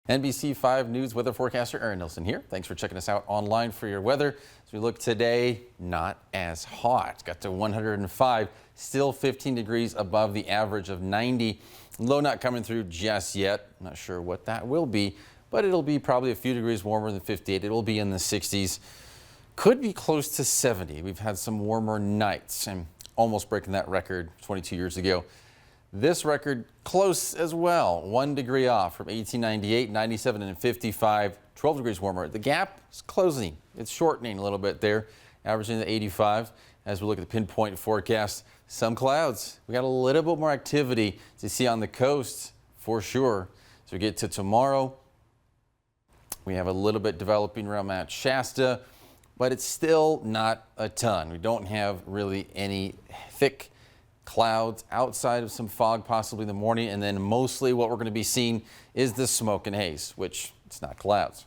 NBC5 News weather forecaster Aaron Nilsson here. Thanks for checking us out online for your weather. As we look today, not as hot. Got to 105, still 15 degrees above the average of 90. Low not coming through just yet. Not sure what that will be, but it'll be probably a few degrees warmer than 58. It'll be in the 60s. Could be close to 70. We've had some warmer nights and almost breaking that record 22 years ago. This record close as well, 1 degree off from 1898, 97 and 55, 12 degrees warmer. The gap is closing. It's shortening a little bit there, averaging the 85. As we look at the pinpoint forecast, some clouds. We got a little bit more activity to see on the coast for sure. As we get to tomorrow, we have a little bit developing around Mount Shasta, but it's still not a ton. We don't have really any thick clouds outside of some fog possibly in the morning, and then mostly what we're going to be seeing is the smoke and haze, which it's not clouds.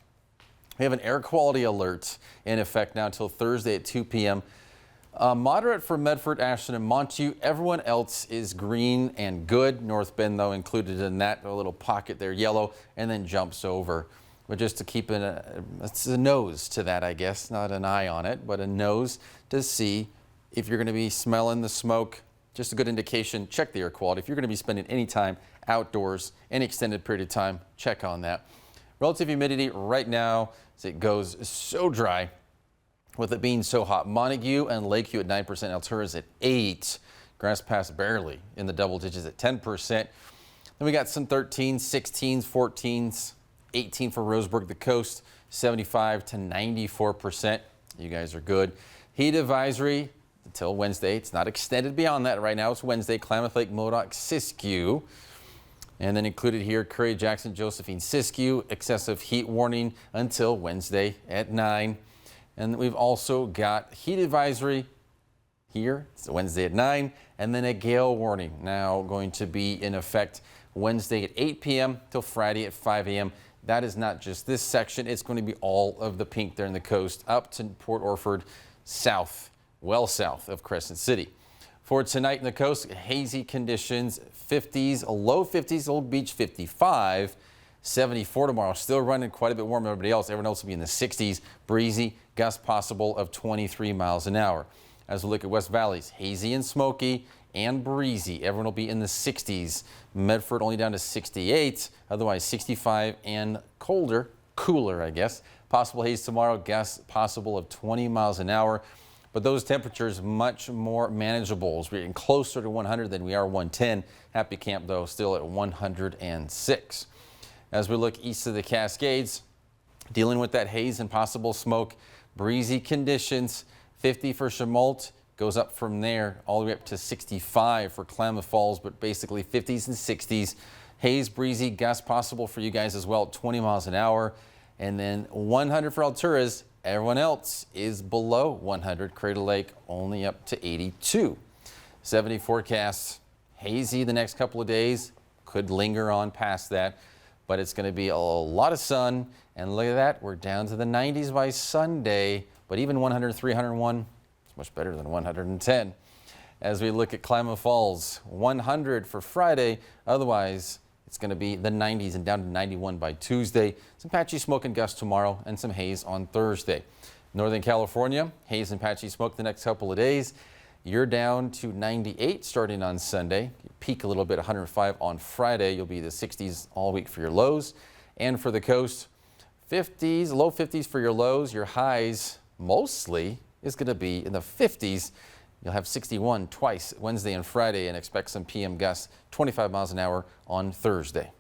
We have an air quality alert in effect now until Thursday at 2 p.m. Moderate for Medford, Ashland, and Montague. Everyone else is green and good. North Bend, though, included in that, a little pocket there, yellow, and then jumps over. But just to keep it's a nose to that, I guess, not an eye on it, but a nose to see if you're going to be smelling the smoke. Just a good indication. Check the air quality. If you're going to be spending any time outdoors, any extended period of time, check on that. Relative humidity right now, as it goes so dry with it being so hot. Montague and Lakeview at 9%, Altura's at 8%. Grass Pass barely in the double digits at 10%. Then we got some 13s, 16s, 14s, 18 for Roseburg, the coast, 75 to 94%. You guys are good. Heat advisory until Wednesday. It's not extended beyond that. Right now it's Wednesday. Klamath Lake, Modoc, Siskiyou. And then included here, Curry, Jackson, Josephine, Siskiyou. Excessive heat warning until Wednesday at 9. And we've also got heat advisory here. It's Wednesday at 9. And then a gale warning now going to be in effect Wednesday at 8 p.m. till Friday at 5 a.m. That is not just this section. It's going to be all of the pink there in the coast up to Port Orford, south. Well south of Crescent City. For tonight in the coast, hazy conditions, 50s, low 50s, Old Beach 55, 74 tomorrow. Still running quite a bit warmer than everybody else. Everyone else will be in the 60s, breezy, gust possible of 23 miles an hour. As we look at West Valleys, hazy and smoky and breezy. Everyone will be in the 60s. Medford only down to 68, otherwise 65 and colder, cooler, I guess. Possible haze tomorrow, gust possible of 20 miles an hour. But those temperatures much more manageable. We're getting closer to 100 than we are 110. Happy Camp, though, still at 106. As we look east of the Cascades, dealing with that haze and possible smoke, breezy conditions, 50 for Chemolt, goes up from there all the way up to 65 for Klamath Falls, but basically 50s and 60s. Haze, breezy, gust possible for you guys as well, 20 miles an hour. And then 100 for Altura's. Everyone else is below 100. Crater Lake only up to 82. 70 forecasts. Hazy the next couple of days. Could linger on past that, but it's going to be a lot of sun. And look at that. We're down to the 90s by Sunday, but even 103, 101 is much better than 110. As we look at Klamath Falls, 100 for Friday. Otherwise, it's going to be the 90s and down to 91 by Tuesday. Some patchy smoke and gusts tomorrow and some haze on Thursday. Northern California, haze and patchy smoke the next couple of days. You're down to 98 starting on Sunday. You peak a little bit, 105 on Friday. You'll be the 60s all week for your lows. And for the coast, 50s, low 50s for your lows. Your highs mostly is going to be in the 50s. You'll have 61 twice Wednesday and Friday and expect some PM gusts 25 miles an hour on Thursday.